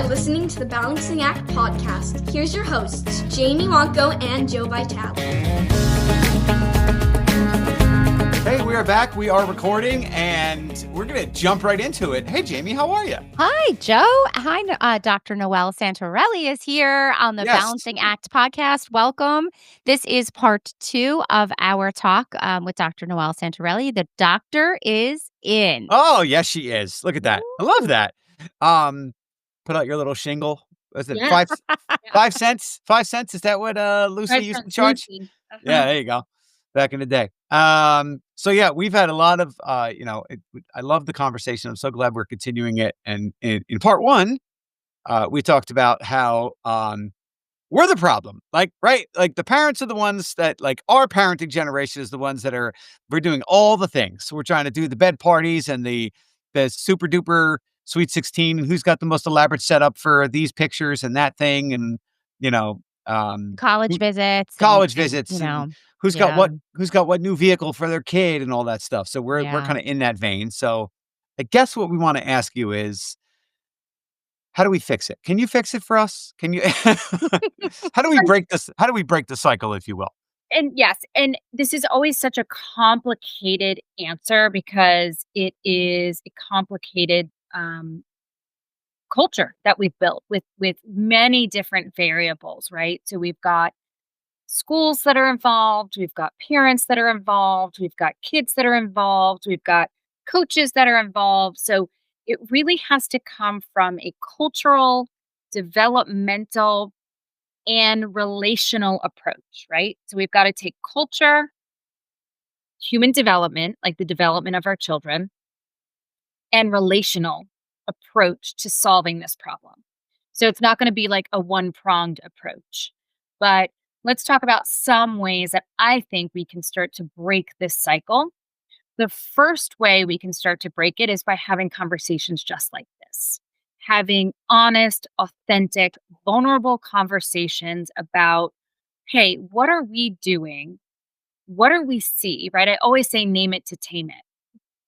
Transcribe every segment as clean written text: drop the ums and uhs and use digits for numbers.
listening to the Balancing Act podcast. Here's your hosts, Jamie Wonko and Joe Vitale. Hey, we are back. We are recording, and we're going to jump right into it. Hey, Jamie, how are you? Hi, Joe. Hi, Dr. Noelle Santorelli is here on the Balancing Act podcast. Welcome. This is part 2 of our talk with Dr. Noelle Santorelli. The doctor is in. Oh, yes, she is. Look at that. I love that. Put out your little shingle. Was it 5 cents? 5 cents? Is that what Lucy used to charge? Yeah, there you go. Back in the day. So yeah, we've had a lot of, I love the conversation. I'm so glad we're continuing it. And in part 1, we talked about how we're the problem. Like the parents are the ones that, like, our parenting generation is the ones that we're doing all the things. So we're trying to do the bed parties and the super duper Sweet 16, and who's got the most elaborate setup for these pictures and that thing, and college visits, and who's got what new vehicle for their kid and all that stuff. So we're kind of in that vein. So I guess what we want to ask you is, how do we fix it? Can you fix it for us? Can you? How do we break this? How do we break the cycle, if you will? And yes, and this is always such a complicated answer because it is a complicated culture that we've built with many different variables, right? So we've got schools that are involved, we've got parents that are involved, we've got kids that are involved, we've got coaches that are involved. So it really has to come from a cultural, developmental, and relational approach, right? So we've got to take culture, human development, like the development of our children, and relational approach to solving this problem. So it's not going to be like a one-pronged approach. But let's talk about some ways that I think we can start to break this cycle. The first way we can start to break it is by having conversations just like this. Having honest, authentic, vulnerable conversations about, hey, what are we doing? What do we see, right? I always say name it to tame it.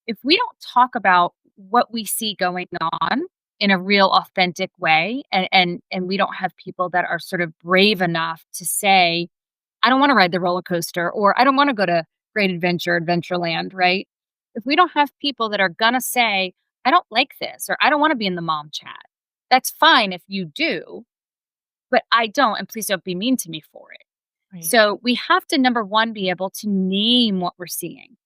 If we don't talk about what we see going on in a real authentic way, and we don't have people that are sort of brave enough to say, I don't want to ride the roller coaster, or I don't want to go to Great Adventureland, right? If we don't have people that are gonna say, I don't like this, or I don't want to be in the mom chat, that's fine if you do, but I don't, and please don't be mean to me for it. Right. So we have to, number one, be able to name what we're seeing.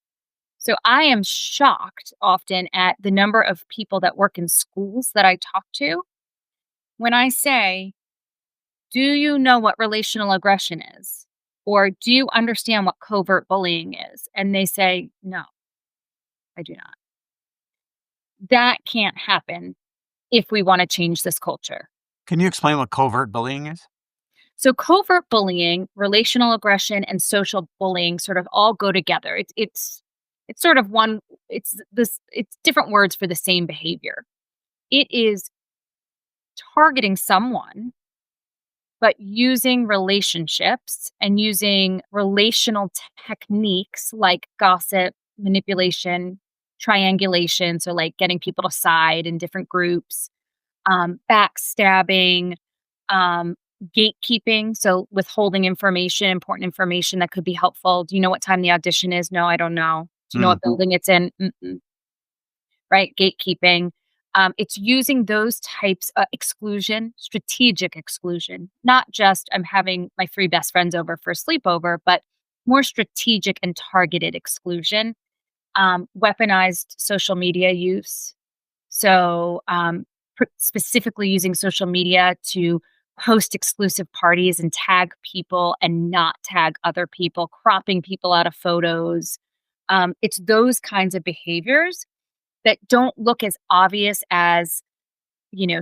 So I am shocked often at the number of people that work in schools that I talk to when I say, do you know what relational aggression is? Or do you understand what covert bullying is? And they say, no, I do not. That can't happen if we want to change this culture. Can you explain what covert bullying is? So covert bullying, relational aggression, and social bullying sort of all go together. It's sort of it's different words for the same behavior. It is targeting someone, but using relationships and using relational techniques like gossip, manipulation, triangulation. So like getting people to side in different groups, backstabbing, gatekeeping. So withholding information, important information that could be helpful. Do you know what time the audition is? No, I don't know. Do you know what building it's in? Right? Gatekeeping. It's using those types of exclusion, strategic exclusion, not just I'm having my 3 best friends over for a sleepover, but more strategic and targeted exclusion. Weaponized social media use. So specifically using social media to host exclusive parties and tag people and not tag other people, cropping people out of photos. It's those kinds of behaviors that don't look as obvious as,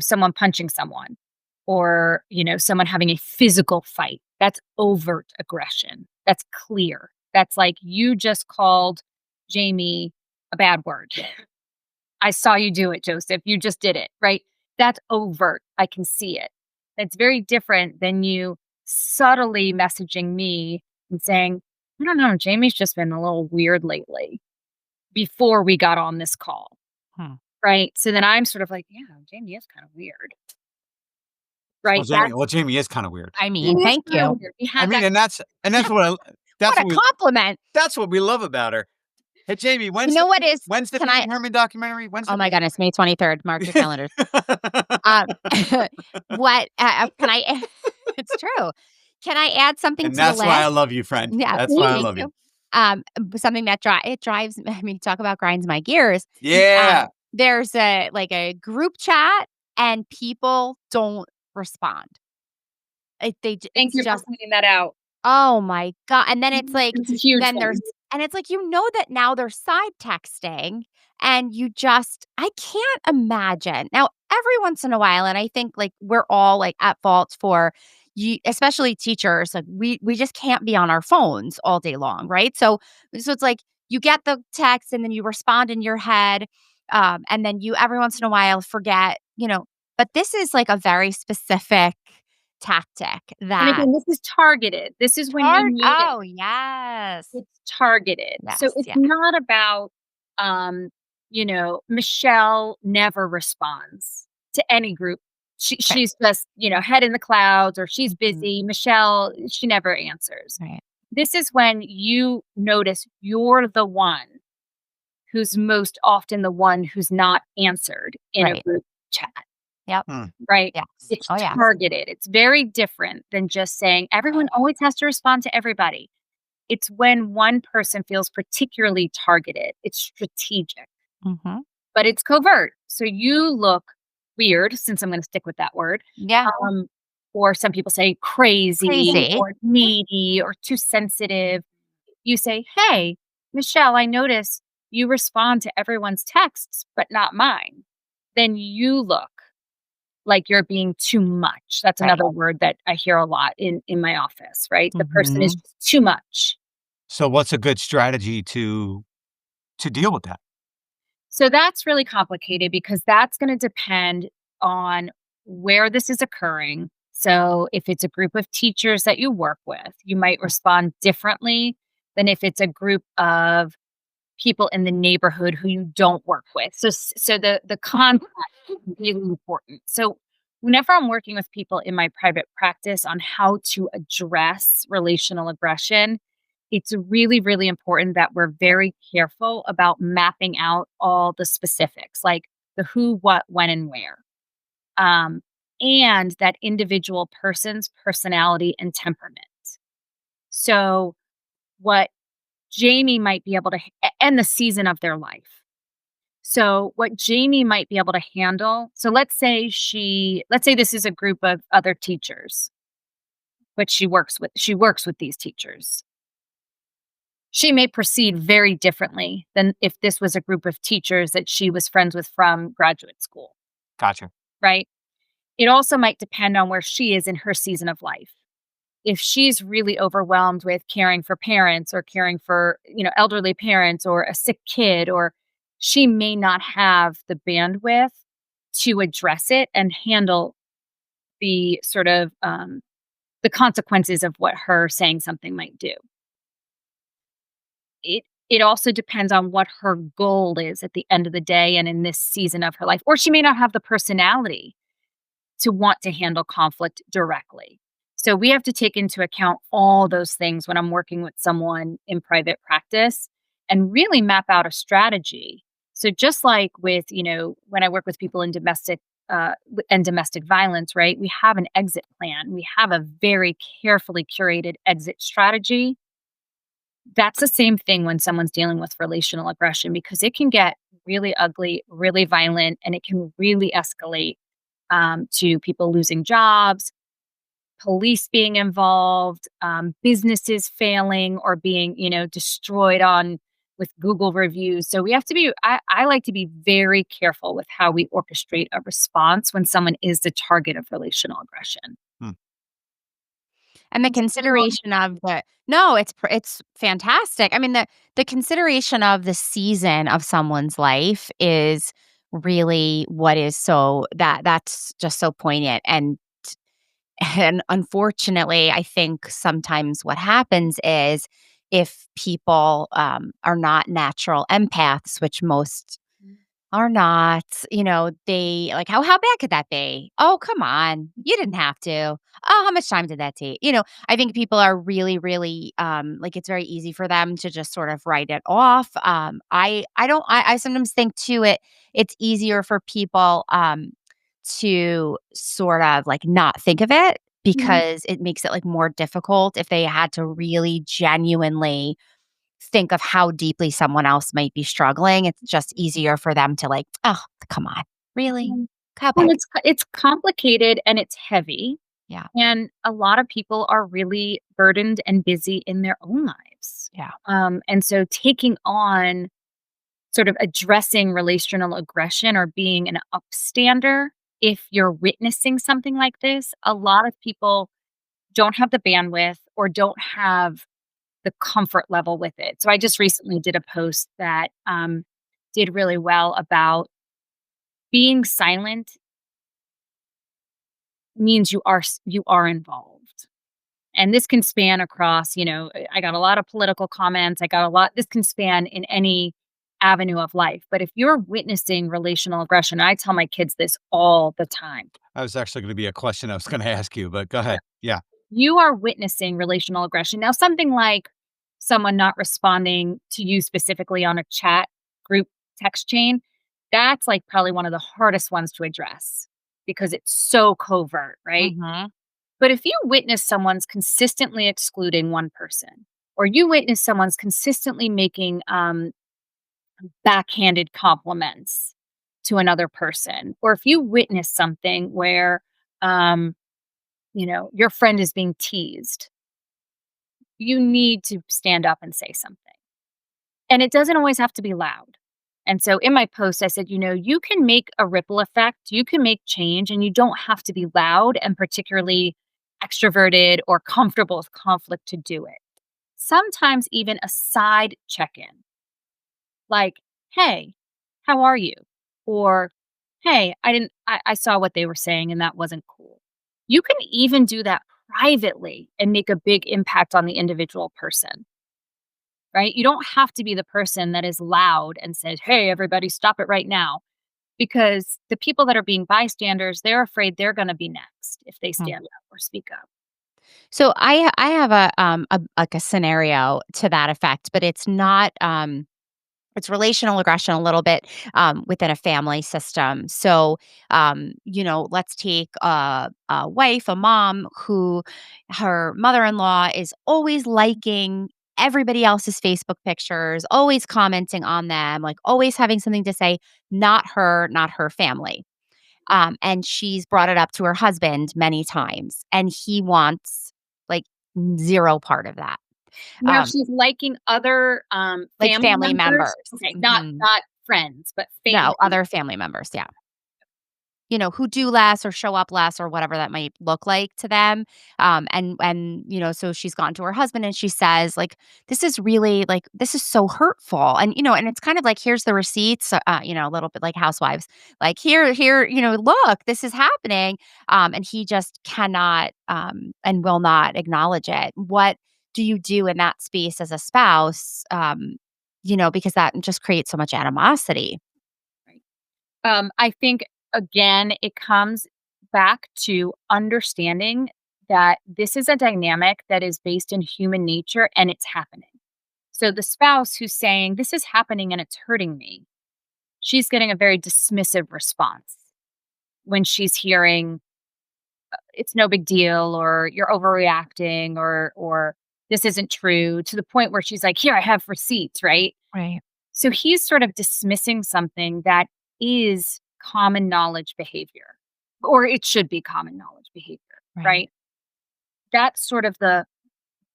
someone punching someone or, someone having a physical fight. That's overt aggression. That's clear. That's like, you just called Jamie a bad word. I saw you do it, Joseph. You just did it, right? That's overt. I can see it. That's very different than you subtly messaging me and saying, I don't know, Jamie's just been a little weird lately before we got on this call. Right. So then I'm sort of like, yeah, Jamie is kind of weird. right? Jamie is kind of weird. I mean, thank you. And that's what what a compliment. That's what we love about her. Hey, Jamie, when's the Pee Wee Herman documentary? Oh my goodness, May 23rd. Mark your calendars. What can I? It's true. Can I add something to the list? And that's why I love you, friend. Yeah, that's why I love you. Something that drives. I mean, talk about grinds my gears. Yeah. There's a group chat, and people don't respond. Thank you for pointing that out. Oh my God. And then it's like, it's huge then there's, and it's like, that now they're side texting, and I can't imagine. Now, every once in a while, and I think like we're all like at fault for you, especially teachers, like we just can't be on our phones all day long. Right. So it's like you get the text and then you respond in your head. And then you every once in a while forget, but this is like a very specific tactic that. And again, this is targeted. This is when you need it. Oh, yes. It's targeted. Yes, so it's not about, Michelle never responds to any group. She's just, head in the clouds, or she's busy. Michelle, she never answers. Right. This is when you notice you're the one who's most often the one who's not answered in a group chat. Yep. Right? Yes. It's targeted. It's very different than just saying everyone always has to respond to everybody. It's when one person feels particularly targeted. It's strategic. Mm-hmm. But it's covert. So you look weird, since I'm going to stick with that word. Yeah. Or some people say crazy. Or needy or too sensitive. You say, hey, Michelle, I notice you respond to everyone's texts, but not mine. Then you look like you're being too much. That's another word that I hear a lot in my office, right? The person is just too much. So what's a good strategy to deal with that? So that's really complicated, because that's going to depend on where this is occurring. So if it's a group of teachers that you work with, you might respond differently than if it's a group of people in the neighborhood who you don't work with. So the context is really important. So whenever I'm working with people in my private practice on how to address relational aggression, it's really, really important that we're very careful about mapping out all the specifics, like the who, what, when, and where. And that individual person's personality and temperament. So what Jamie might be able to, and the season of their life. So what Jamie might be able to handle. So let's say this is a group of other teachers, but she works with these teachers. She may proceed very differently than if this was a group of teachers that she was friends with from graduate school. Gotcha. Right? It also might depend on where she is in her season of life. If she's really overwhelmed with caring for parents, or caring for, elderly parents, or a sick kid, or she may not have the bandwidth to address it and handle the sort of the consequences of what her saying something might do. It also depends on what her goal is at the end of the day and in this season of her life. Or she may not have the personality to want to handle conflict directly. So we have to take into account all those things when I'm working with someone in private practice, and really map out a strategy. So just like with, when I work with people in domestic violence, right? We have an exit plan. We have a very carefully curated exit strategy. That's the same thing when someone's dealing with relational aggression, because it can get really ugly, really violent, and it can really escalate to people losing jobs, police being involved, businesses failing or being, destroyed with Google reviews. So we have to be, I like to be very careful with how we orchestrate a response when someone is the target of relational aggression. And the consideration of it's fantastic. I mean, the consideration of the season of someone's life is really what is that's just so poignant. And unfortunately, I think sometimes what happens is, if people are not natural empaths, which most are not, they like, how bad could that be? Oh, come on. You didn't have to. Oh, how much time did that take? I think people are really, really, like it's very easy for them to just sort of write it off. I don't, I sometimes think too, it's easier for people, to sort of like not think of it Mhm. because it makes it like more difficult if they had to really genuinely think of how deeply someone else might be struggling. It's just easier for them to like, "Oh, come on. Really? Mm. How Well, bad?" it's complicated and it's heavy, Yeah, and a lot of people are really burdened and busy in their own lives. yeah. And so taking on sort of addressing relational aggression or being an upstander, if you're witnessing something like this, a lot of people don't have the bandwidth or don't have the comfort level with it. So I just recently did a post that did really well about being silent means you are involved. And this can span across, I got a lot of political comments. I got a lot, this can span in any avenue of life. But if you're witnessing relational aggression, I tell my kids this all the time. That was actually gonna be a question I was gonna ask you, but go Yeah. ahead. Yeah. You are witnessing relational aggression. Now, something like someone not responding to you specifically on a chat group text chain, that's like probably one of the hardest ones to address because it's so covert, right? Mhm. But if you witness someone's consistently excluding one person, or you witness someone's consistently making backhanded compliments to another person, or if you witness something where, um, your friend is being teased, you need to stand up and say something. And it doesn't always have to be loud. And so in my post, I said, you can make a ripple effect, you can make change, and you don't have to be loud and particularly extroverted or comfortable with conflict to do it. Sometimes even a side check in, like, hey, how are you? Or, hey, I saw what they were saying and that wasn't cool. You can even do that privately and make a big impact on the individual person, right? You don't have to be the person that is loud and says, hey, everybody, stop it right now. Because the people that are being bystanders, they're afraid they're going to be next if they Mm. stand up or speak up. So I have a like a scenario to that effect, but it's not it's relational aggression a little bit within a family system. So, let's take a wife, a mom who her mother in law is always liking everybody else's Facebook pictures, always commenting on them, like always having something to say, not her family. And she's brought it up to her husband many times, and he wants like zero part of that. Now Um, she's liking other, like family family members? members. Okay, not Mhm. not friends, but No, family. other family members, yeah. Who do less or show up less or whatever that might look like to them. And so she's gone to her husband and she says, like, this is really like this is so hurtful. And it's kind of like, here's the receipts, a little bit like housewives. Like here, look, this is happening. And he just cannot and will not acknowledge it. What do you do in that space as a spouse? Because that just creates so much animosity. Right. I think, again, it comes back to understanding that this is a dynamic that is based in human nature and it's happening. So the spouse who's saying, "This is happening and it's hurting me," she's getting a very dismissive response when she's hearing, "It's no big deal," or "You're overreacting," or "This isn't true," to the point where she's like, "Here, I have receipts," right? Right. So he's sort of dismissing something that is common knowledge behavior, or it should be common knowledge behavior, Right. right? That's sort of the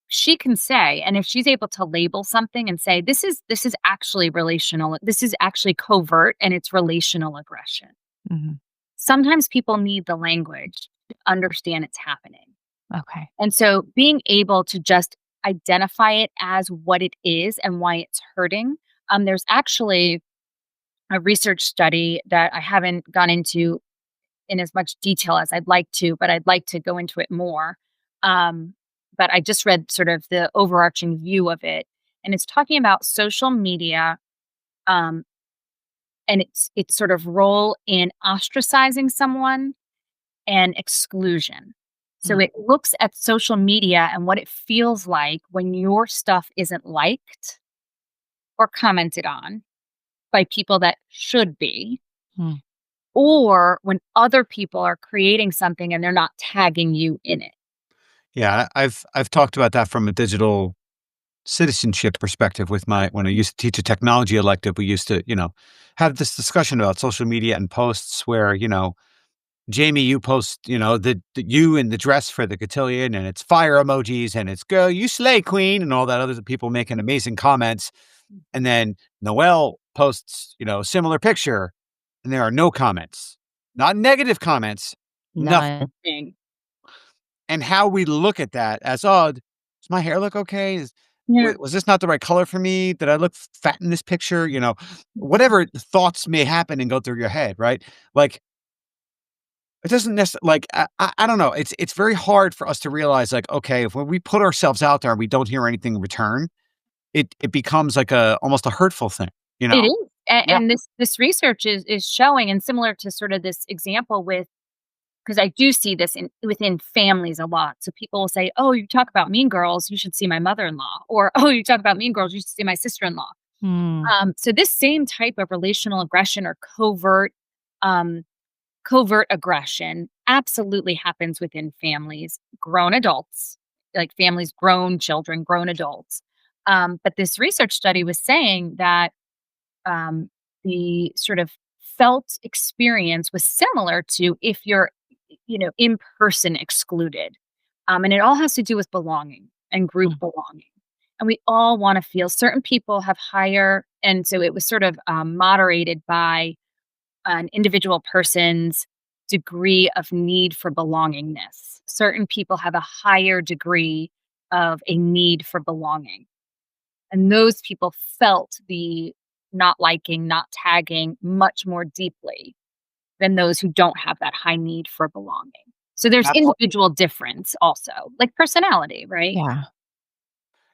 she can say, and if she's able to label something and say, this is actually relational, this is actually covert and it's relational aggression. Mhm. Sometimes people need the language to understand it's happening. Okay. And so being able to just identify it as what it is and why it's hurting. There's actually a research study that I haven't gone into in as much detail as I'd like to, but I'd like to go into it more. But I just read sort of the overarching view of it, and it's talking about social media um, and its sort of role in ostracizing someone and exclusion. So it looks at social media and what it feels like when your stuff isn't liked or commented on by people that should be, or when other people are creating something and they're not tagging you in it. Yeah, I've talked about that from a digital citizenship perspective with when I used to teach a technology elective. We used to, have this discussion about social media and posts where, Jamie, you post, the you in the dress for the cotillion, and it's fire emojis, and it's girl, you slay queen, and all that other people making amazing comments. And then Noelle posts, a similar picture, and there are no comments, not negative comments, nothing. And how we look at that as, oh, does my hair look okay? Was this not the right color for me? Did I look fat in this picture? Whatever thoughts may happen and go through your head, right? Like, it doesn't necessarily, like, I don't know. It's very hard for us to realize, like, okay, if when we put ourselves out there and we don't hear anything in return, it becomes like almost a hurtful thing, It is. And this research is showing, and similar to sort of this example with, because I do see this within families a lot. So people will say, "Oh, you talk about mean girls, you should see my mother-in-law," or "Oh, you talk about mean girls, you should see my sister-in-law." So this same type of relational aggression or covert aggression absolutely happens within families, grown adults, like families, grown children, grown adults. But this research study was saying that the sort of felt experience was similar to if you're, in person excluded. And it all has to do with belonging and group belonging. And we all want to feel, certain people have higher. And so it was sort of moderated by an individual person's degree of need for belongingness. Certain people have a higher degree of a need for belonging. And those people felt the not liking, not tagging much more deeply than those who don't have that high need for belonging. So there's individual difference also, like personality, right? Yeah.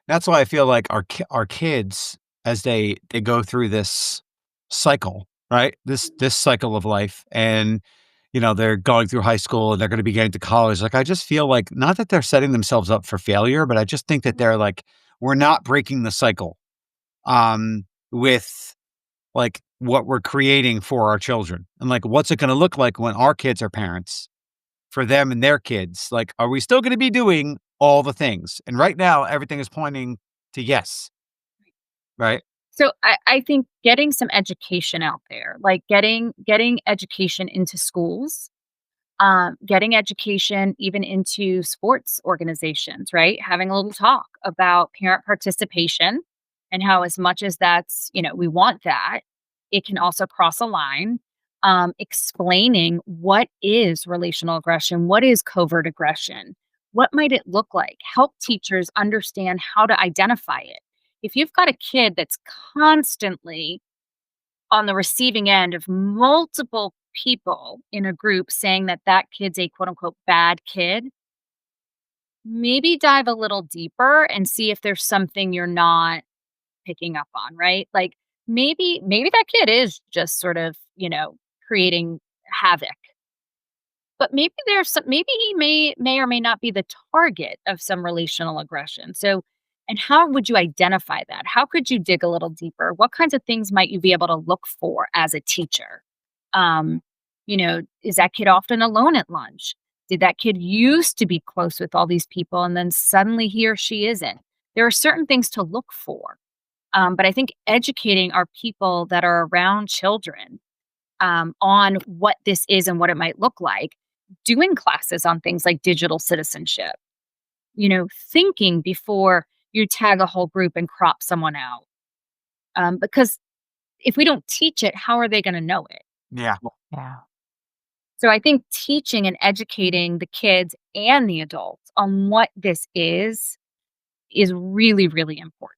That's why I feel like our kids, as they go through this cycle, right? This cycle of life, and they're going through high school and they're going to be getting to college. Like, I just feel like, not that they're setting themselves up for failure, but I just think that they're like, we're not breaking the cycle with like what we're creating for our children, and like, what's it going to look like when our kids are parents for them and their kids? Like, are we still going to be doing all the things? And right now, everything is pointing to yes. Right. So I think getting some education out there, like getting education into schools, getting education even into sports organizations, right? Having a little talk about parent participation and how, as much as that's, we want that, it can also cross a line. Explaining what is relational aggression, what is covert aggression, what might it look like, help teachers understand how to identify it. If you've got a kid that's constantly on the receiving end of multiple people in a group saying that that kid's a quote unquote bad kid, maybe dive a little deeper and see if there's something you're not picking up on, right? Like maybe that kid is just sort of, creating havoc. But maybe maybe he may or may not be the target of some relational aggression. So, and how would you identify that? How could you dig a little deeper? What kinds of things might you be able to look for as a teacher? Is that kid often alone at lunch? Did that kid used to be close with all these people and then suddenly he or she isn't? There are certain things to look for. But I think educating our people that are around children on what this is and what it might look like, doing classes on things like digital citizenship, thinking before you tag a whole group and crop someone out. Because if we don't teach it, how are they going to know it? Yeah. Yeah. So I think teaching and educating the kids and the adults on what this is really, really important.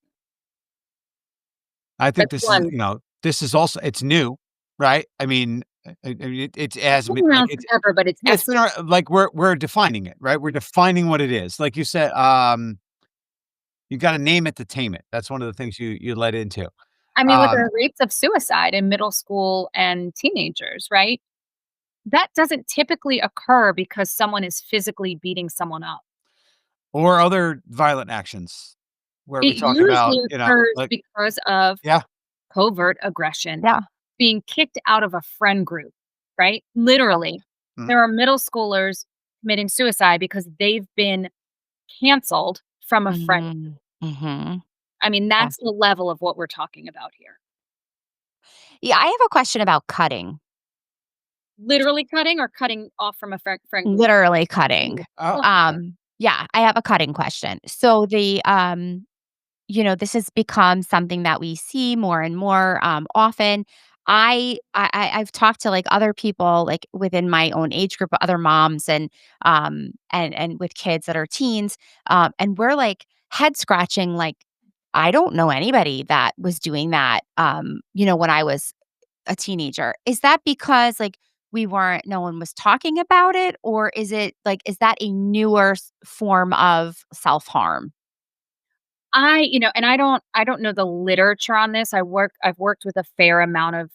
I think this is also, it's new, right? I mean, it's as been around forever, but it's been like we're defining it, right? We're defining what it is. Like you said, you got to name it to tame it. That's one of the things you led into. I mean, with the rates of suicide in middle school and teenagers, right? That doesn't typically occur because someone is physically beating someone up. Or other violent actions where we It talk about, usually occurs like because of yeah. covert aggression, Yeah. being kicked out of a friend group, right? Literally. Mhm. There are middle schoolers committing suicide because they've been canceled from a friend. Mm-hmm. I mean, Yeah. that's the level of what we're talking about here. Yeah, I have a question about cutting. Literally cutting or cutting off from a friend group? Literally cutting. Oh, Yeah, I have a cutting question. So this has become something that we see more and more often. I've talked to like other people like within my own age group, other moms and with kids that are teens, and we're like head scratching. Like I don't know anybody that was doing that. When I was a teenager. Is that because like no one was talking about it, or is it like is that a newer form of self harm? And I don't know the literature on this. I've worked with a fair amount of,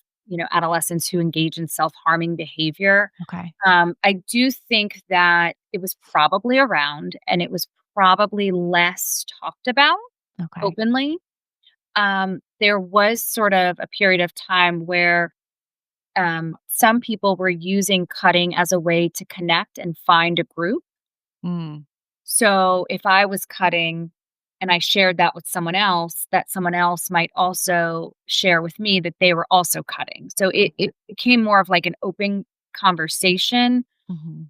adolescents who engage in self-harming behavior. Okay. I do think that it was probably around and it was probably less talked about Okay. openly. There was sort of a period of time where some people were using cutting as a way to connect and find a group. Mm, So if I was cutting and I shared that with someone else, that someone else might also share with me that they were also cutting. So it became more of like an open conversation. mhm.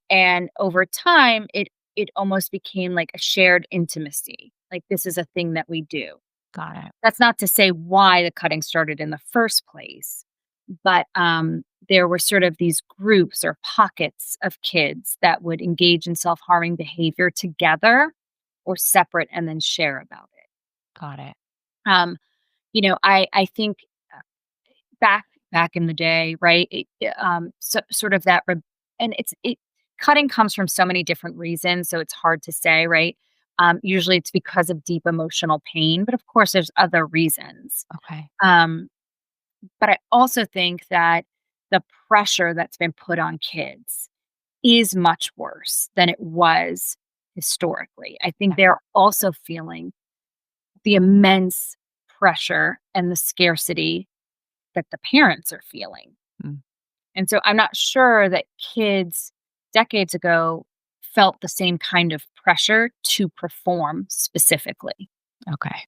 And over time, it almost became like a shared intimacy. Like this is a thing that we do. Got it. That's not to say why the cutting started in the first place, but there were sort of these groups or pockets of kids that would engage in self-harming behavior together or separate and then share about it. Got it. Um, I think back in the day, right? Sort of and it cutting comes from so many different reasons, so it's hard to say, right? Usually it's because of deep emotional pain, but of course there's other reasons. Okay. Um, but I also think that the pressure that's been put on kids is much worse than it was historically. I think they're also feeling the immense pressure and the scarcity that the parents are feeling. Mm, And so I'm not sure that kids decades ago felt the same kind of pressure to perform specifically. okay.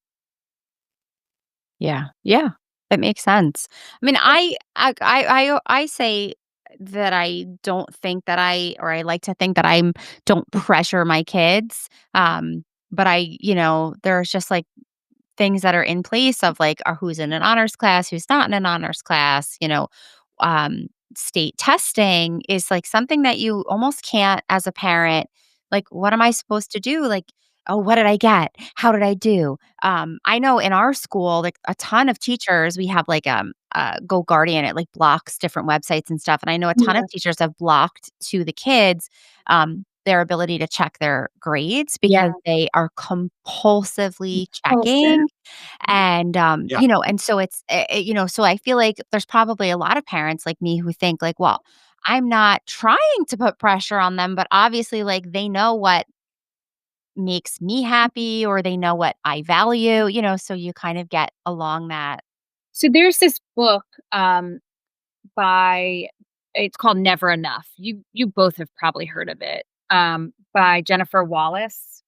Yeah. Yeah. That makes sense. I mean, I say that I don't think that I like to think that I don't pressure my kids. But there's just like things that are in place of like who's in an honors class, who's not in an honors class, um, state testing is like something that you almost can't as a parent. Like, what am I supposed to do? Like, oh, what did I get? How did I do? I know in our school, like a ton of teachers, we have like Go Guardian, it like blocks different websites and stuff. And I know a ton of Yeah. teachers have blocked to the kids their ability to check their grades Yeah. because they are compulsively Compulsive. checking and, yeah. and so so I feel like there's probably a lot of parents like me who think like, well, I'm not trying to put pressure on them, but obviously like they know what makes me happy or they know what I value, so you kind of get along that. So there's this book by it's called Never Enough. You both have probably heard of it. By Jennifer Wallace.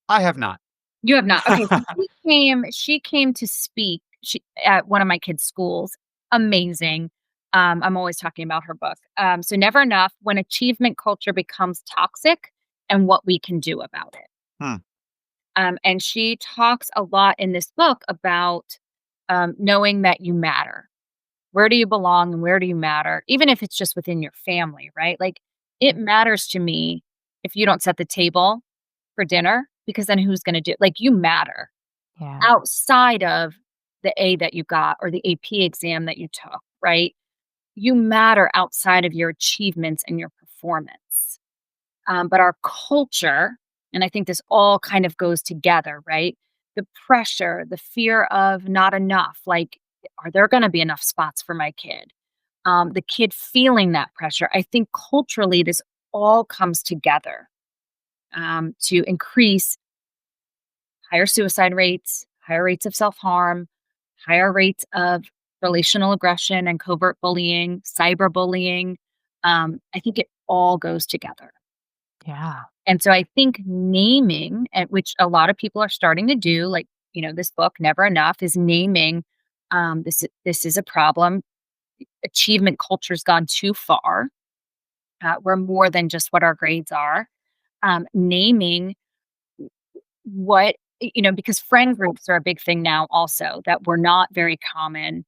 I have not. You have not. Okay, so she came to speak at one of my kids' schools. Amazing. I'm always talking about her book. So Never Enough, when achievement culture becomes toxic and what we can do about it. Hmm. And she talks a lot in this book about knowing that you matter. Where do you belong and where do you matter? Even if it's just within your family, right? Like it matters to me if you don't set the table for dinner because then who's going to do like you matter Yeah. outside of the A that you got or the AP exam that you took, right? You matter outside of your achievements and your performance. But our culture, and I think this all kind of goes together, right? the pressure, the fear of not enough, like, are there going to be enough spots for my kid? The kid feeling that pressure. I think culturally, this all comes together to increase higher suicide rates, higher rates of self harm, higher rates of relational aggression and covert bullying, cyberbullying. I think it all goes together. Yeah. And so I think naming, at which a lot of people are starting to do, like, this book, Never Enough, is naming this is a problem. Achievement culture's gone too far. We're more than just what our grades are. Naming what, because friend groups are a big thing now also that were not very common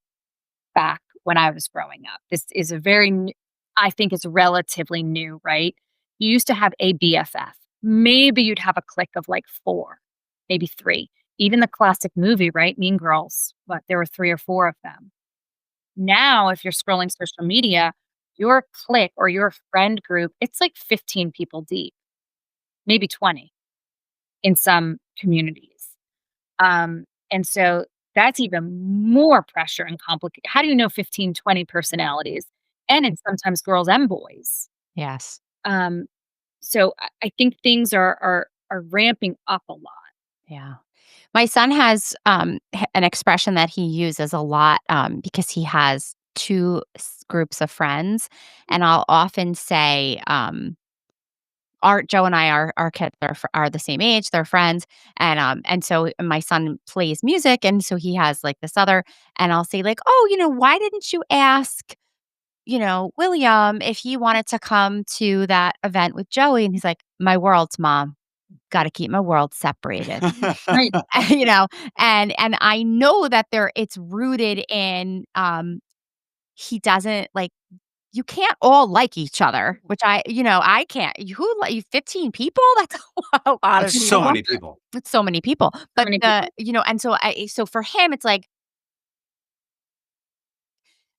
back when I was growing up. This is I think it's relatively new, right? You used to have a BFF. Maybe you'd have a clique of like 4, maybe 3. Even the classic movie, right? Mean Girls, but there were 3 or 4 of them. Now, if you're scrolling social media, your clique or your friend group, it's like 15 people deep, maybe 20 in some communities. And so that's even more pressure and complicated. How do you know 15, 20 personalities? And it's sometimes girls and boys. Yes. So I think things are ramping up a lot. Yeah. My son has an expression that he uses a lot because he has 2 groups of friends, and I'll often say, "Our Joe and I, our kids are the same age, they're friends," and so my son plays music, and so he has like this other, and I'll say like, "Oh, why didn't you ask?" William, if he wanted to come to that event with Joey, and he's like, "My world's mom. Got to keep my world separated." Right. And I know that it's rooted in he doesn't like you can't all like each other, which I can't. Who like 15 people? That's a lot of That's so people. many people. It's so many people. But many people. and so for him it's like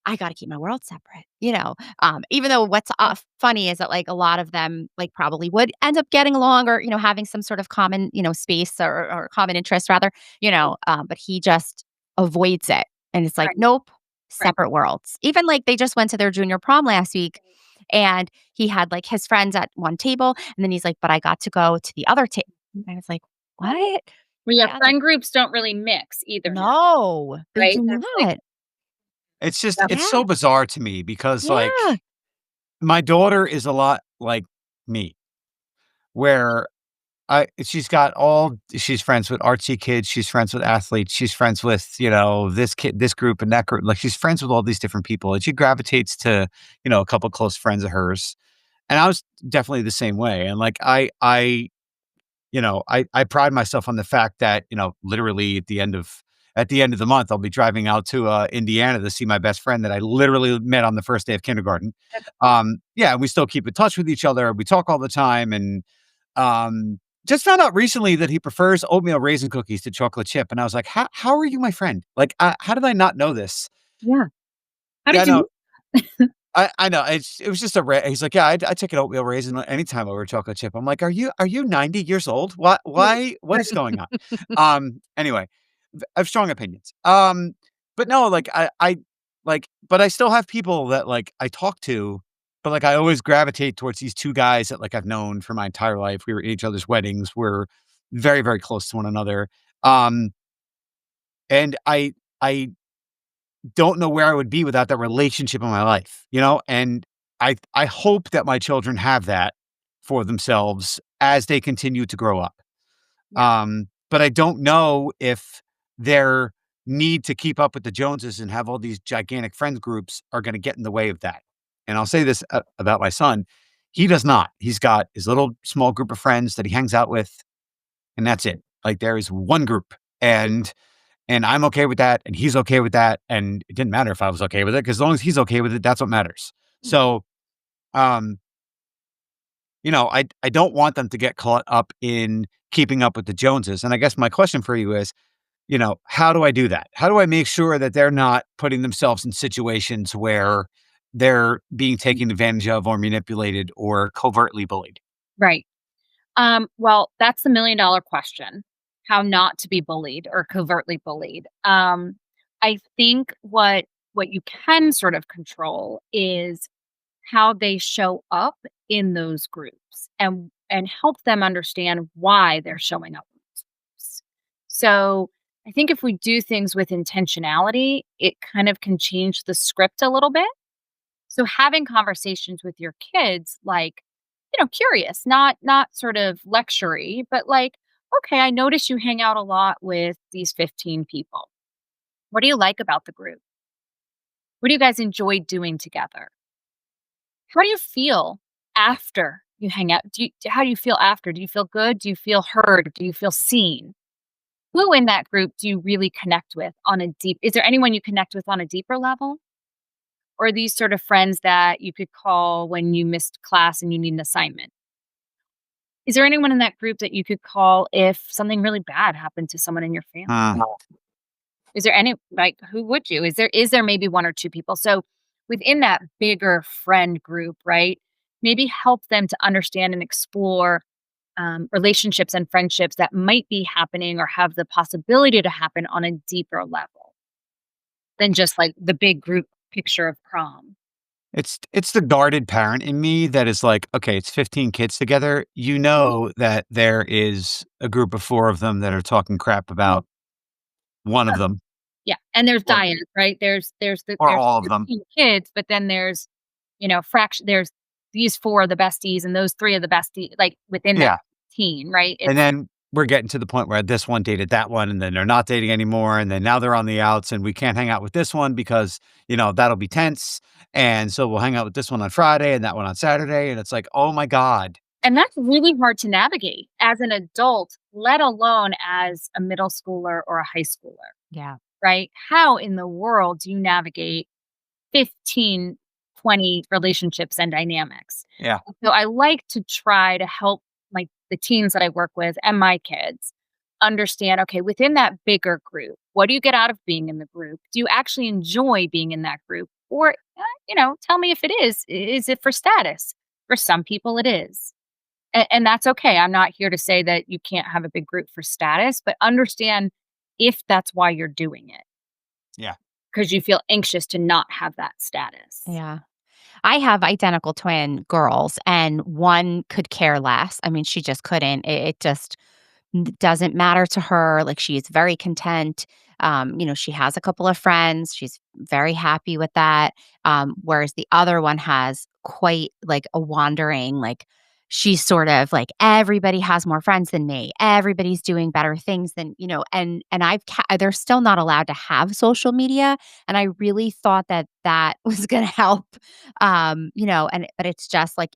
I gotta keep my world separate, even though what's funny is that, like, a lot of them, like, probably would end up getting along or, having some sort of common, space or common interest rather, but he just avoids it. And it's like, Right. nope, Right. separate worlds. Even, like, they just went to their junior prom last week, and he had, like, his friends at one table, and then he's like, "But I got to go to the other table." And it's like, "What?" Well, yeah, Yeah, friend groups don't really mix either now, no, they right? do That's like, not. It's Yeah, so bizarre to me because, like, yeah. my daughter is a lot like me, where she's friends with artsy kids, she's friends with athletes, she's friends with, this group and that group. Like, she's friends with all these different people, and she gravitates to, a couple close friends of hers. And I was definitely the same way. And like I pride myself on the fact that, literally at the end of the month, I'll be driving out to Indiana to see my best friend that I literally met on the first day of kindergarten. Yeah, and we still keep in touch with each other. We talk all the time, and just found out recently that he prefers oatmeal raisin cookies to chocolate chip. And I was like, how are you my friend? Like, how did I not know this? yeah. How Yeah, did you no, know? I know. It was just he's like, "Yeah, I take an oatmeal raisin anytime over chocolate chip." I'm like, "Are you 90 years old? What is going on?" Anyway, I have strong opinions. But no, like, but I still have people that, like, I talk to, but, like, I always gravitate towards these 2 guys that, like, I've known for my entire life. We were at each other's weddings. We're very, very close to one another. Um, and I don't know where I would be without that relationship in my life, And I hope that my children have that for themselves as they continue to grow up. Yeah. But I don't know if their need to keep up with the Joneses and have all these gigantic friends groups are gonna get in the way of that. And I'll say this about my son, he does not. He's got his little small group of friends that he hangs out with, and that's it. Like, there is one group, and I'm okay with that, and he's okay with that, and it didn't matter if I was okay with it, because as long as he's okay with it, that's what matters. So, um, I don't want them to get caught up in keeping up with the Joneses, and I guess my question for you is, how do I do that? How do I make sure that they're not putting themselves in situations where they're being taken advantage of or manipulated or covertly bullied? Right. Well, that's the $1,000,000 question. how not to be bullied or covertly bullied. I think what you can sort of control is how they show up in those groups and help them understand why they're showing up in those groups. So I think if we do things with intentionality, it kind of can change the script a little bit. So having conversations with your kids, like, curious, not sort of lectury, but like, okay, I notice you hang out a lot with these 15 people. What do you like about the group? What do you guys enjoy doing together? How do you feel after you hang out? How do you feel after? Do you feel good? Do you feel heard? Do you feel seen? Who in that group do you really connect with is there anyone you connect with on a deeper level? Or are these sort of friends that you could call when you missed class and you need an assignment? Is there anyone in that group that you could call if something really bad happened to someone in your family? Is there any, like, who would you? Is there maybe one or two people? So within that bigger friend group, right? Maybe help them to understand and explore relationships and friendships that might be happening or have the possibility to happen on a deeper level than just like the big group picture of prom. It's the guarded parent in me that is like, okay, it's 15 kids together. You know that there is a group of 4 of them that are talking crap about one of them. Yeah, and there's Or diet, right? There's all of them. 15 kids, but then there's, fraction there's these 4 are the besties and those 3 are the bestie, like, within Yeah. that teen, right? And then we're getting to the point where this one dated that one, and then they're not dating anymore, and then now they're on the outs, and we can't hang out with this one because, that'll be tense, and so we'll hang out with this one on Friday and that one on Saturday, and it's like, "Oh my god." And that's really hard to navigate as an adult, let alone as a middle schooler or a high schooler, Yeah. right? How in the world do you navigate 15, 20 relationships and dynamics? Yeah. So I like to try to help the teens that I work with and my kids understand, okay, within that bigger group, what do you get out of being in the group? Do you actually enjoy being in that group? Or, tell me if it is. Is it for status? For some people, it is. And that's okay. I'm not here to say that you can't have a big group for status, but understand if that's why you're doing it. Yeah. Because you feel anxious to not have that status. Yeah. I have identical twin girls, and one could care less. I mean, she just couldn't. It just doesn't matter to her. Like, she is very content. She has a couple of friends. She's very happy with that. Whereas the other one has quite like a wandering, like, she's sort of like, everybody has more friends than me. Everybody's doing better things than, and they're still not allowed to have social media. And I really thought that that was going to help, but it's just like,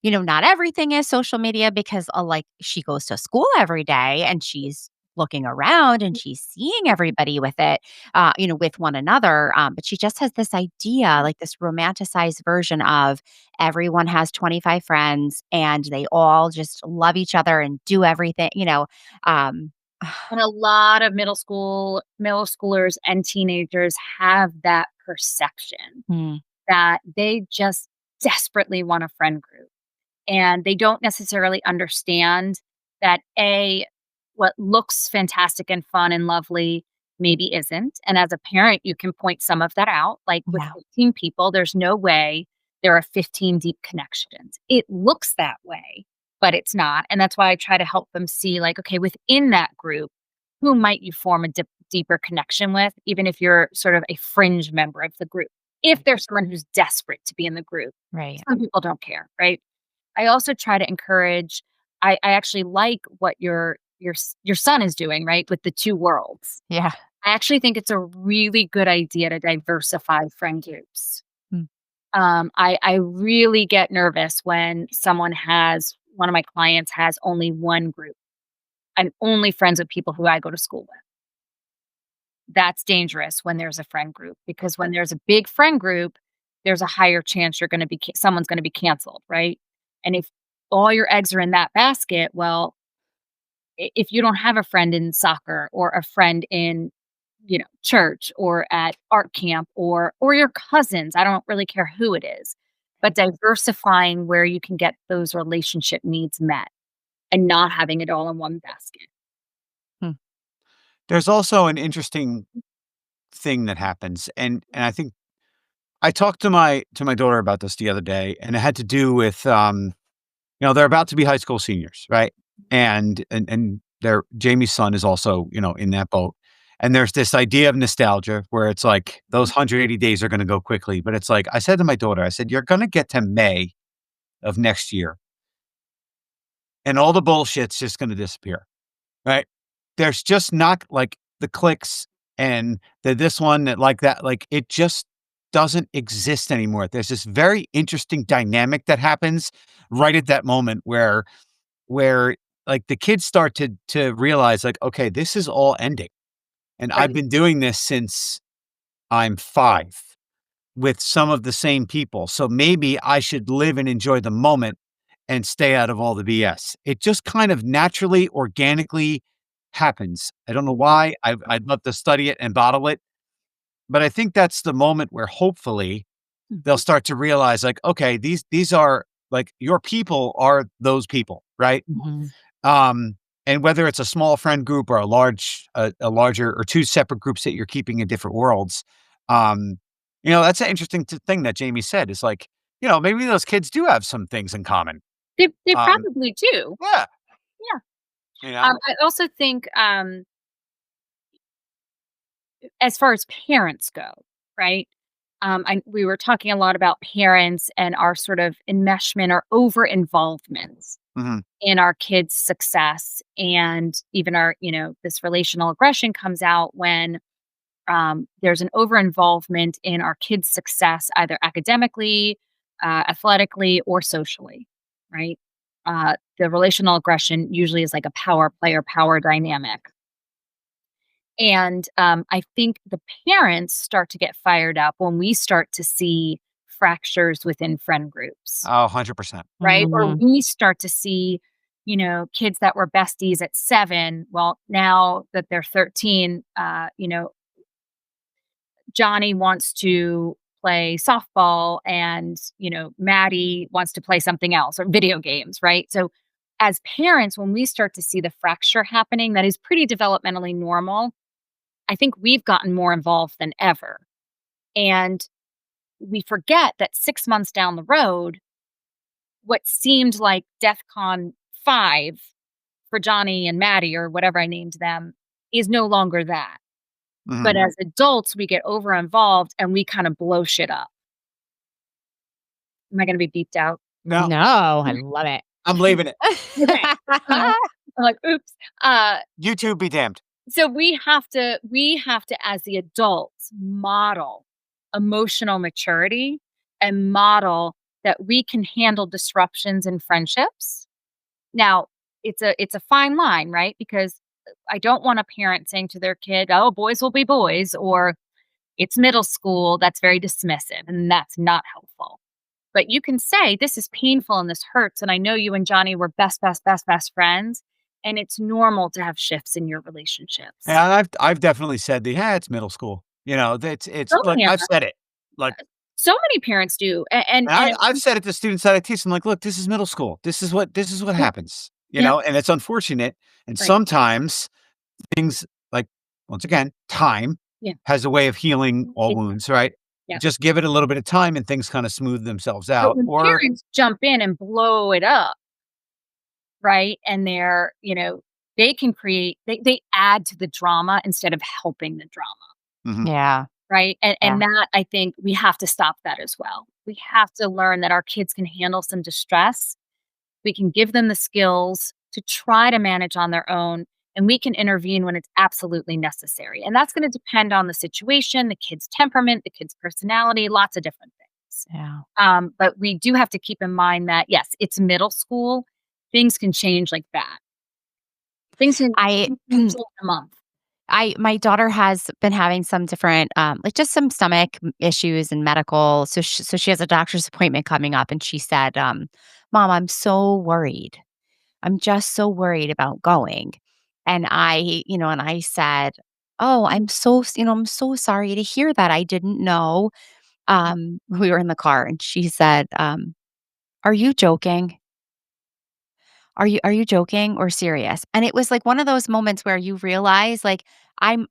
not everything is social media because, like, she goes to school every day and she's looking around and she's seeing everybody with it, with one another. But she just has this idea, like this romanticized version of everyone has 25 friends and they all just love each other and do everything. And a lot of middle schoolers and teenagers have that perception that they just desperately want a friend group. And they don't necessarily understand that what looks fantastic and fun and lovely maybe isn't. And as a parent, you can point some of that out. Like, with 15 people, there's no way there are 15 deep connections. It looks that way, but it's not. And that's why I try to help them see, like, okay, within that group, who might you form a deeper connection with, even if you're sort of a fringe member of the group? If there's someone who's desperate to be in the group, Right. some people don't care, right? I also try to encourage. I actually like what your son is doing, right, with the 2 worlds. Yeah. I actually think it's a really good idea to diversify friend groups. Hmm. I really get nervous when one of my clients has only one group. I'm only friends with people who I go to school with. That's dangerous when there's a friend group, because when there's a big friend group, there's a higher chance someone's going to be canceled, right? And if all your eggs are in that basket, well, if you don't have a friend in soccer or a friend in, church or at art camp or your cousins, I don't really care who it is, but diversifying where you can get those relationship needs met and not having it all in one basket. There's also an interesting thing that happens, and I think I talked to my daughter about this the other day, and it had to do with, they're about to be high school seniors, right? And their Jamie's son is also, in that boat. And there's this idea of nostalgia where it's like those 180 days are going to go quickly. But it's like, I said to my daughter, I said, you're going to get to May of next year and all the bullshit's just going to disappear, right? There's just not like the clicks and this one that like that, like it just doesn't exist anymore. There's this very interesting dynamic that happens right at that moment where like the kids start to realize like, okay, this is all ending. And I've been doing this since I'm 5 with some of the same people. So maybe I should live and enjoy the moment and stay out of all the BS. It just kind of naturally, organically happens. I don't know why. I'd love to study it and bottle it. But I think that's the moment where hopefully they'll start to realize like, okay, these are like your people are those people, right? And whether it's a small friend group or a larger or 2 separate groups that you're keeping in different worlds, that's an interesting thing that Jamie said is like, maybe those kids do have some things in common. They probably do. Yeah. Yeah. I also think, as far as parents go, right? We were talking a lot about parents and our sort of enmeshment or over involvement in our kids' success, and even our, this relational aggression comes out when there's an over involvement in our kids' success, either academically, athletically, or socially, right? The relational aggression usually is like a power play or power dynamic. And I think the parents start to get fired up when we start to see fractures within friend groups. Oh, 100%. Right? Or we start to see, kids that were besties at 7. Well, now that they're 13, Johnny wants to play softball and, Maddie wants to play something else or video games, right? So as parents, when we start to see the fracture happening, that is pretty developmentally normal. I think we've gotten more involved than ever. And we forget that 6 months down the road, what seemed like DEFCON 5 for Johnny and Maddie or whatever I named them is no longer that. But as adults, we get over involved and we kind of blow shit up. Am I going to be beeped out? No, I love it. I'm leaving it. Okay. I'm like, oops. YouTube be damned. So we have to, as the adults, model emotional maturity and model that we can handle disruptions in friendships. Now, it's a fine line, right? Because I don't want a parent saying to their kid, "Oh, boys will be boys," or "It's middle school." That's very dismissive, and that's not helpful. But you can say, "This is painful and this hurts, and I know you and Johnny were best friends." And it's normal to have shifts in your relationships. Yeah, and I've definitely said it's middle school. It's look, I've said it. Like so many parents do. And I've said it to students that I teach. I'm like, look, this is middle school. This is what happens. And it's unfortunate. And sometimes things like, once again, time has a way of healing all wounds, right? Yeah. Just give it a little bit of time and things kind of smooth themselves out. But when parents jump in and blow it up, right? And they're, they can create, they add to the drama instead of helping the drama. Yeah. Right. And that, I think we have to stop that as well. We have to learn that our kids can handle some distress. We can give them the skills to try to manage on their own, and we can intervene when it's absolutely necessary. And that's going to depend on the situation, the kid's temperament, the kid's personality, lots of different things. Yeah. But we do have to keep in mind that, yes, it's middle school. Things can change like that. Things can change in a month. My daughter has been having some different, like just some stomach issues and medical. So she has a doctor's appointment coming up, and she said, "Mom, I'm so worried. I'm just so worried about going." And I said, "Oh, I'm so sorry to hear that. I didn't know." We were in the car, and she said, "Are you joking?" are you joking or serious? And it was like one of those moments where you realize like I'm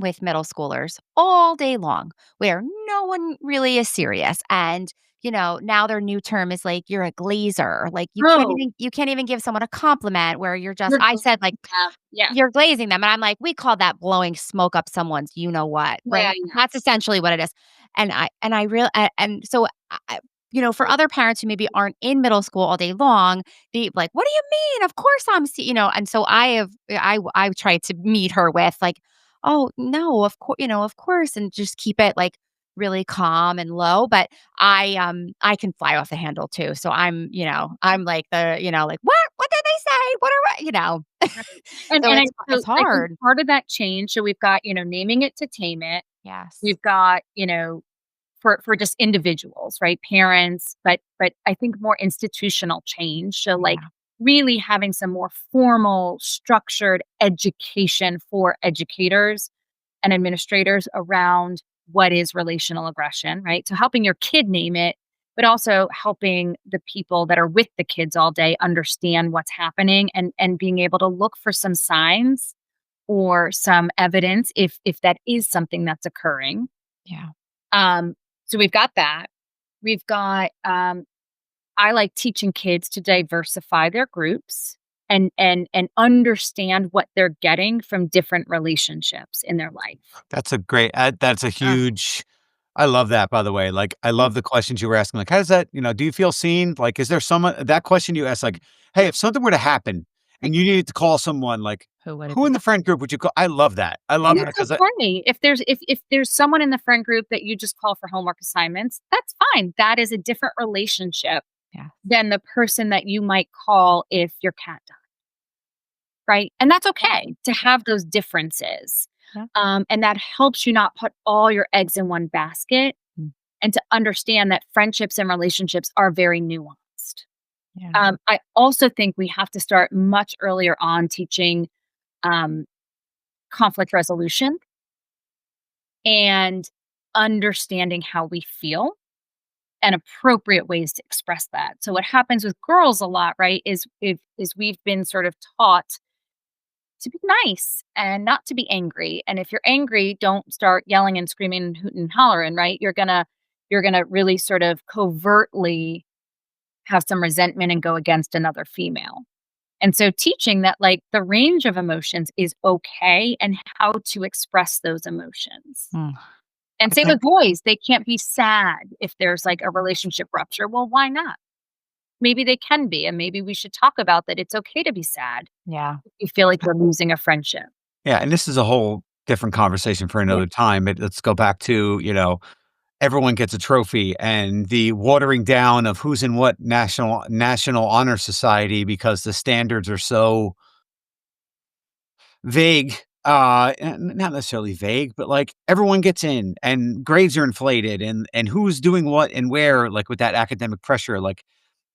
with middle schoolers all day long where no one really is serious. And now their new term is like you're a glazer. Like Oh, you can't even give someone a compliment where you're just you're I said like yeah. you're glazing them, and I'm like, we call that blowing smoke up someone's you know what, Yeah, right? That's essentially what it is. And I real and so for other parents who maybe aren't in middle school all day long, be like, "What do you mean? Of course I'm and so I've tried to meet her with like, "Oh, no, of course," and just keep it like really calm and low, but I can fly off the handle too. So I'm like like, "What did they say? What are right. And so and it's I think hard. part of that change, so we've got, naming it to tame it. Yes. We've got, for just individuals, right? Parents, but I think more institutional change. So like Yeah. really having some more formal, structured education for educators and administrators around what is relational aggression, right? So helping your kid name it, but also helping the people that are with the kids all day understand what's happening and being able to look for some signs or some evidence if that is something that's occurring. Yeah. Um, so we've got that. We've got I like teaching kids to diversify their groups and understand what they're getting from different relationships in their life. That's a great that's a Uh, huge I love that, by the way. Like, I love the questions you were asking. Like, how does that, do you feel seen? Like, is there someone that question you asked, like, hey, if something were to happen and you needed to call someone, like, Who would it who in be? the friend group would you call? I love that. I love and Yeah. that it's because okay if there's someone in the friend group that you just call for homework assignments, that's fine. That is a different relationship Yeah. than the person that you might call if your cat died, right? And that's okay to have those differences. Yeah. And that helps you not put all your eggs in one basket Mm. and to understand that friendships and relationships are very nuanced. Yeah. I also think we have to start much earlier on teaching um, conflict resolution and understanding how we feel and appropriate ways to express that. So what happens with girls a lot, right, is we've been sort of taught to be nice and not to be angry. And if you're angry, don't start yelling and screaming and hooting and hollering, right? You're gonna really sort of covertly have some resentment and go against another female. And so teaching that like the range of emotions is okay and how to express those emotions. Mm. And I same think with boys, they can't be sad if there's like a relationship rupture. Well, why not? Maybe they can be, and maybe we should talk about that. It's okay to be sad Yeah. if you feel like you're losing a friendship. yeah, and this is a whole different conversation for Yeah, another time. But let's go back to, everyone gets a trophy and the watering down of who's in what national honor society because the standards are so vague, not necessarily vague, but, like, everyone gets in and grades are inflated and who's doing what and where, like, with that academic pressure, like,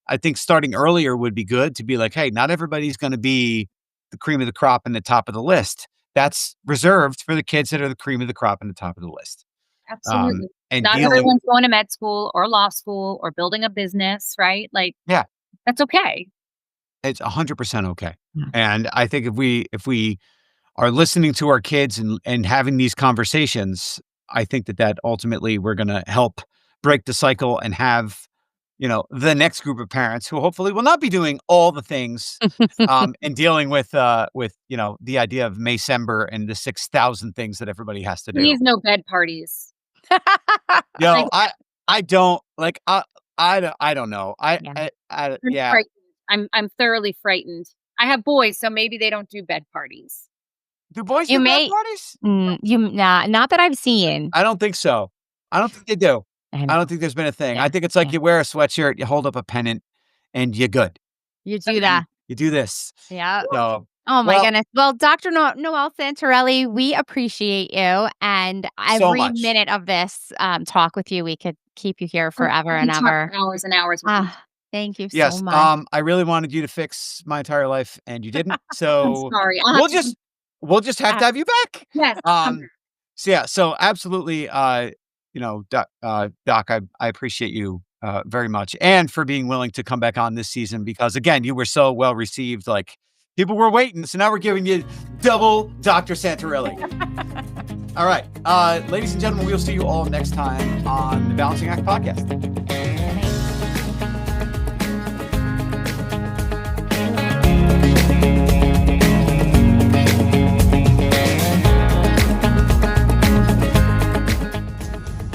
I think starting earlier would be good to be like, "Hey, not everybody's gonna be the cream of the crop and the top of the list. That's reserved for the kids that are the cream of the crop and the top of the list." absolutely. And Not dealing everyone's going to med school or law school or building a business, right? Like Yeah, that's okay. it's 100% okay. Yeah. And I think if we are listening to our kids and having these conversations, I think that ultimately we're gonna help break the cycle and have, the next group of parents who hopefully will not be doing all the things, and dealing with, the idea of Maycember and the 6,000 things that everybody has to do. Please no bed parties. Yo, Like I don't like, I don't know. Yeah. I'm Yeah. frightened. I'm thoroughly frightened. I have boys, so maybe they don't do bed parties. Do boys You do bad may parties? not that I've seen. I don't think so. I don't think they do. I I know. don't think there's been a thing. I Yeah. think it's like Yeah. you wear a sweatshirt, you hold up a pennant, and you're good. You do that. You do this. Yeah. So, Oh my well, goodness. Well, Dr. Noelle Santorelli, we appreciate you, and so every much. minute of this, talk with you, we could keep you here Oh, forever I and can talk ever. for hours and hours with you. Thank you so Yes, much. I really wanted you to fix my entire life, and you didn't. I'm So sorry. I'll have we'll to just we'll just have Uh, to have you back. yes, come Um, so yeah, so absolutely, Doc, I appreciate you very much, and for being willing to come back on this season because, again, you were so well received. Like, people were waiting, so now we're giving you double Dr. Santorelli. All right. Ladies and gentlemen, we'll see you all next time on the Balancing Act podcast.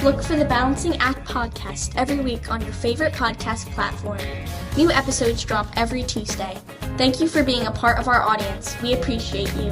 Look for the Balancing Act podcast every week on your favorite podcast platform. New episodes drop every Tuesday. Thank you for being a part of our audience. We appreciate you.